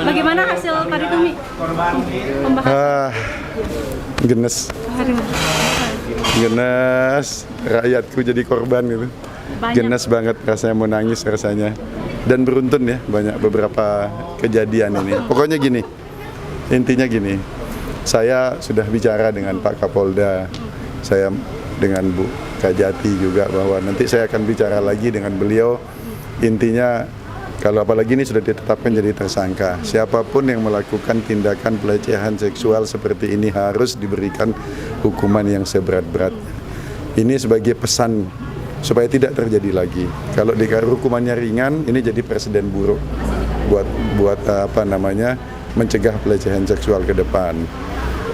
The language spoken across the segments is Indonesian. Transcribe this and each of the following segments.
Bagaimana hasil tadi tuh, Mi? Pembahasan. Genes, rakyatku jadi korban gitu. Genes banget, rasanya mau nangis rasanya. Dan beruntun ya, banyak beberapa kejadian ini. Pokoknya gini, intinya gini, saya sudah bicara dengan Pak Kapolda, saya dengan Bu Kajati juga bahwa nanti saya akan bicara lagi dengan beliau. Intinya kalau apalagi ini sudah ditetapkan jadi tersangka, siapapun yang melakukan tindakan pelecehan seksual seperti ini harus diberikan hukuman yang seberat-beratnya. Ini sebagai pesan supaya tidak terjadi lagi. Kalau hukumannya ringan, ini jadi presiden buruk buat mencegah pelecehan seksual ke depan.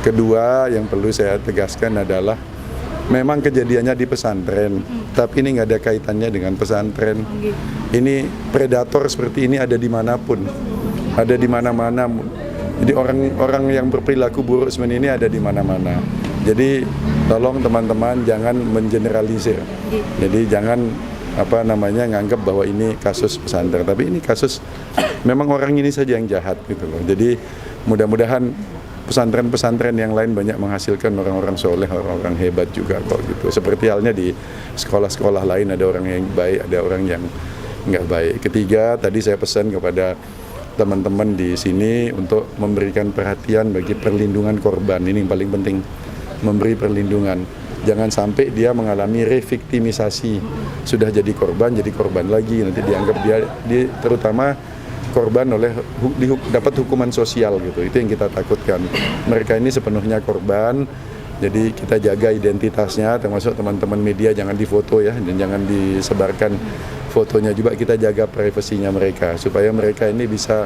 Kedua, yang perlu saya tegaskan adalah memang kejadiannya di pesantren, tapi ini nggak ada kaitannya dengan pesantren. Ini predator seperti ini ada dimanapun, ada di mana-mana. Jadi orang yang berperilaku buruk seperti ini ada di mana-mana. Jadi tolong teman-teman jangan mengeneralisir. Jadi jangan nganggap bahwa ini kasus pesantren, tapi ini kasus memang orang ini saja yang jahat gitu loh. Jadi mudah-mudahan pesantren-pesantren yang lain banyak menghasilkan orang-orang soleh, orang-orang hebat juga kok gitu. Seperti halnya di sekolah-sekolah lain ada orang yang baik, ada orang yang nggak baik. Ketiga, tadi saya pesan kepada teman-teman di sini untuk memberikan perhatian bagi perlindungan korban. Ini yang paling penting, memberi perlindungan. Jangan sampai dia mengalami reviktimisasi. Sudah jadi korban lagi, nanti dianggap dia terutama korban dapat hukuman sosial gitu. Itu yang kita takutkan. Mereka ini sepenuhnya korban, jadi kita jaga identitasnya, termasuk teman-teman media jangan difoto ya, dan jangan disebarkan fotonya juga. Kita jaga privasinya mereka supaya mereka ini bisa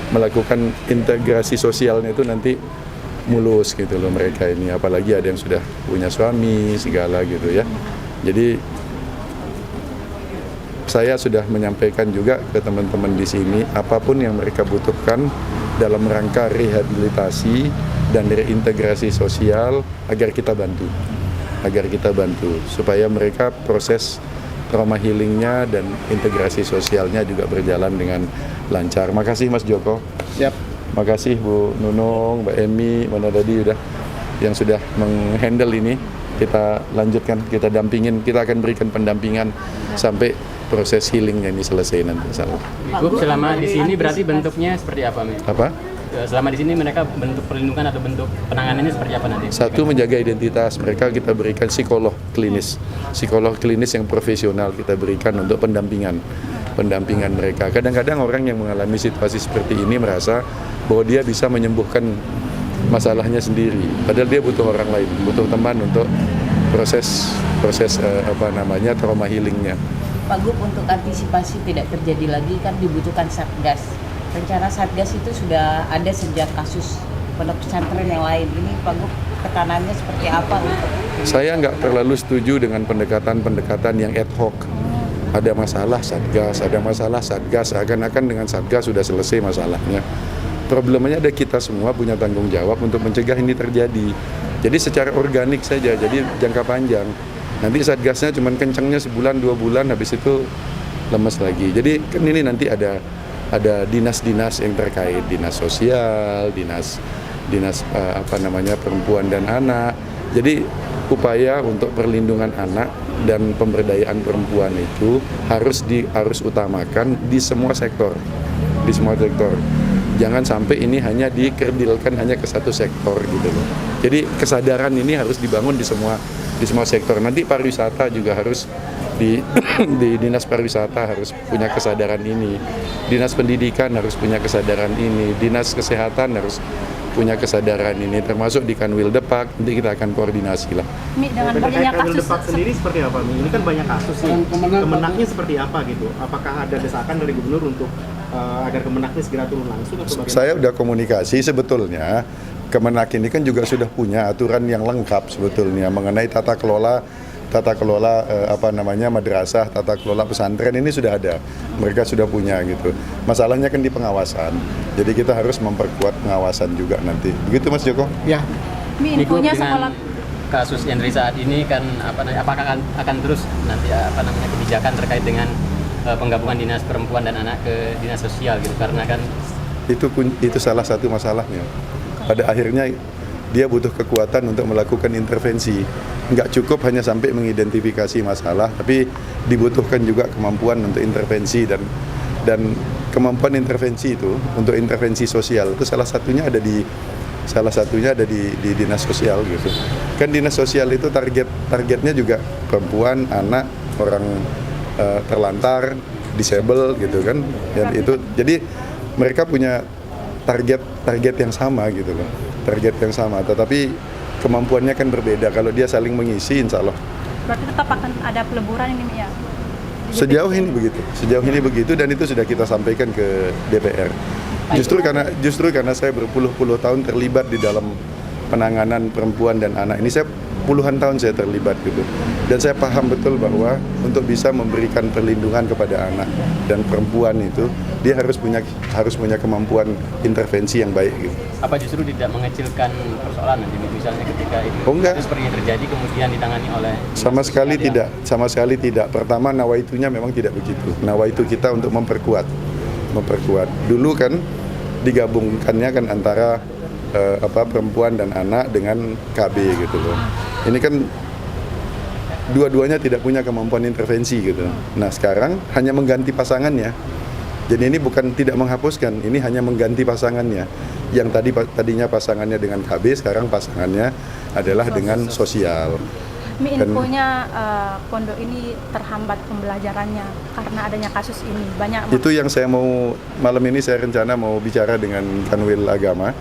melakukan integrasi sosialnya itu nanti mulus gitu loh mereka ini. Apalagi ada yang sudah punya suami segala gitu ya. Jadi saya sudah menyampaikan juga ke teman-teman di sini, apapun yang mereka butuhkan dalam rangka rehabilitasi dan reintegrasi sosial agar kita bantu supaya mereka proses trauma healingnya dan integrasi sosialnya juga berjalan dengan lancar. Makasih Mas Joko. Siap. Makasih Bu Nunung, Mbak Emi, mana tadi yang sudah menghandle ini. Kita lanjutkan, kita dampingin, kita akan berikan pendampingan sampai proses healingnya ini selesai nanti. Bu, selama di sini berarti bentuknya seperti apa, Mi? Apa? Selama di sini mereka bentuk perlindungan atau bentuk penanganannya seperti apa nanti? Satu, menjaga identitas mereka, kita berikan psikolog klinis yang profesional kita berikan untuk pendampingan mereka. Kadang-kadang orang yang mengalami situasi seperti ini merasa bahwa dia bisa menyembuhkan masalahnya sendiri, padahal dia butuh orang lain, butuh teman untuk proses trauma healingnya. Pak Gub, untuk antisipasi tidak terjadi lagi kan dibutuhkan satgas. Rencana satgas itu sudah ada sejak kasus pondok pesantren yang lain. Ini Pak Gub, tekanannya seperti apa untuk? Saya nggak terlalu setuju dengan pendekatan yang ad hoc. Ada masalah satgas, akan dengan satgas sudah selesai masalahnya. Problemnya ada kita semua punya tanggung jawab untuk mencegah ini terjadi. Jadi secara organik saja, jadi jangka panjang. Nanti satgasnya cuma kencangnya sebulan 2 bulan, habis itu lemes lagi. Jadi kan ini nanti ada dinas-dinas yang terkait, dinas sosial, dinas perempuan dan anak. Jadi upaya untuk perlindungan anak dan pemberdayaan perempuan itu harus utamakan di semua sektor. Jangan sampai ini hanya dikerdilkan hanya ke satu sektor gitu loh. Jadi kesadaran ini harus dibangun di semua sektor. Nanti pariwisata juga harus di dinas pariwisata harus punya kesadaran ini. Dinas pendidikan harus punya kesadaran ini. Dinas kesehatan harus punya kesadaran ini, termasuk di Kanwil Depak. Nanti kita akan koordinasi lah. Mi, dengan banyaknya Kanwil kasus Depak sendiri seperti apa, Mi? Ini kan banyak kasus nih. Kemenaknya seperti apa gitu? Apakah ada desakan dari gubernur untuk agar Kemenaknya segera turun langsung? Atau Saya udah komunikasi sebetulnya. Kemenak ini kan juga sudah punya aturan yang lengkap sebetulnya mengenai tata kelola madrasah, tata kelola pesantren ini sudah ada. Mereka sudah punya gitu. Masalahnya kan di pengawasan. Jadi kita harus memperkuat pengawasan juga nanti. Begitu Mas Joko? Ya. Ini infonya dengan sekolah kasus Henry saat ini kan apakah akan terus nanti kebijakan terkait dengan penggabungan dinas perempuan dan anak ke dinas sosial gitu, karena kan Itu salah satu masalahnya. Pada akhirnya dia butuh kekuatan untuk melakukan intervensi. Nggak cukup hanya sampai mengidentifikasi masalah, tapi dibutuhkan juga kemampuan untuk intervensi dan kemampuan intervensi itu untuk intervensi sosial itu salah satunya ada di dinas sosial gitu. Kan dinas sosial itu targetnya juga perempuan, anak, orang terlantar, disable gitu kan. Itu jadi mereka punya target yang sama gitu loh. Target yang sama, tetapi kemampuannya kan berbeda. Kalau dia saling mengisi, insya Allah. berarti tetap akan ada peleburan ini ya. Sejauh ini begitu dan itu sudah kita sampaikan ke DPR. Justru karena saya berpuluh-puluh tahun terlibat di dalam penanganan perempuan dan anak ini, saya puluhan tahun saya terlibat gitu. Dan saya paham betul bahwa untuk bisa memberikan perlindungan kepada anak dan perempuan itu dia harus punya kemampuan intervensi yang baik gitu. apa justru tidak mengecilkan persoalan nanti misalnya ketika itu seperti yang terjadi kemudian ditangani oleh sama sekali tidak. Pertama, nawaitunya memang tidak begitu. Nawaitu kita untuk memperkuat. Dulu kan digabungkannya kan antara perempuan dan anak dengan KB gitu loh. Ini kan dua-duanya tidak punya kemampuan intervensi gitu. Nah, sekarang hanya mengganti pasangannya. Jadi ini bukan tidak menghapuskan, ini hanya mengganti pasangannya. Yang tadinya pasangannya dengan KB, sekarang pasangannya adalah dengan sosial. Infonya pondok ini terhambat pembelajarannya karena adanya kasus ini. Itu yang saya mau, malam ini saya rencana mau bicara dengan Kanwil Agama.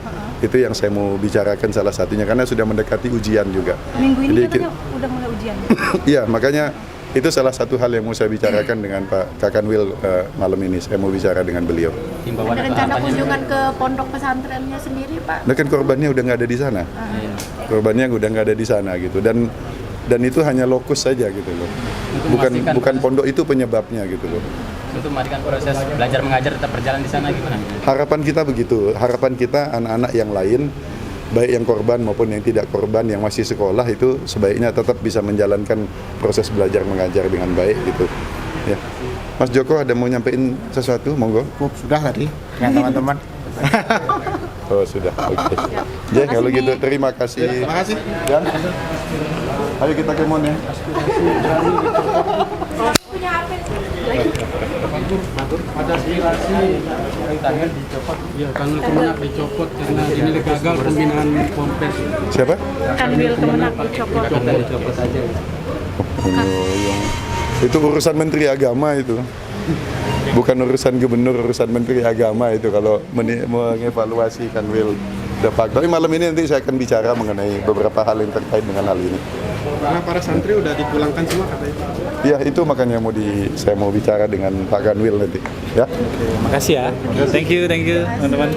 Itu yang saya mau bicarakan salah satunya, karena sudah mendekati ujian juga. Minggu ini katanya udah mulai ujian. Iya, makanya itu salah satu hal yang mau saya bicarakan dengan Pak Kakanwil malam ini. Saya mau bicara dengan beliau. Ada rencana kunjungan ke pondok pesantrennya sendiri, Pak? Nah, kan korbannya udah nggak ada di sana. Korbannya udah nggak ada di sana gitu. Dan itu hanya lokus saja gitu loh. Bukan pondok itu penyebabnya gitu loh. Untuk memastikan proses belajar mengajar tetap berjalan di sana gimana? Harapan kita begitu. Harapan kita anak-anak yang lain, baik yang korban maupun yang tidak korban yang masih sekolah itu sebaiknya tetap bisa menjalankan proses belajar mengajar dengan baik gitu. Ya. Mas Joko ada mau nyampein sesuatu? Monggo. Sudah tadi ya teman-teman. Oh, sudah. Oke. Ya, kalau gitu terima kasih. Terima kasih. Dan ayo kita ke Mon ya. Ada aspirasi tangan dicopot, ya Kanwil Kemenak dicopot karena ini gagal pembinaan Pompes. Siapa? Kanwil Kemenak dicopot. Dicopot aja. Itu urusan Menteri Agama itu. Bukan urusan gubernur, urusan Menteri Agama itu kalau mengevaluasi Kanwil Depak. Tapi malam ini nanti saya akan bicara mengenai beberapa hal yang terkait dengan hal ini. Karena para santri udah dipulangkan semua katanya. Ya, itu makanya saya mau bicara dengan Pak Kanwil nanti. Ya. Makasih ya. Thank you teman-teman.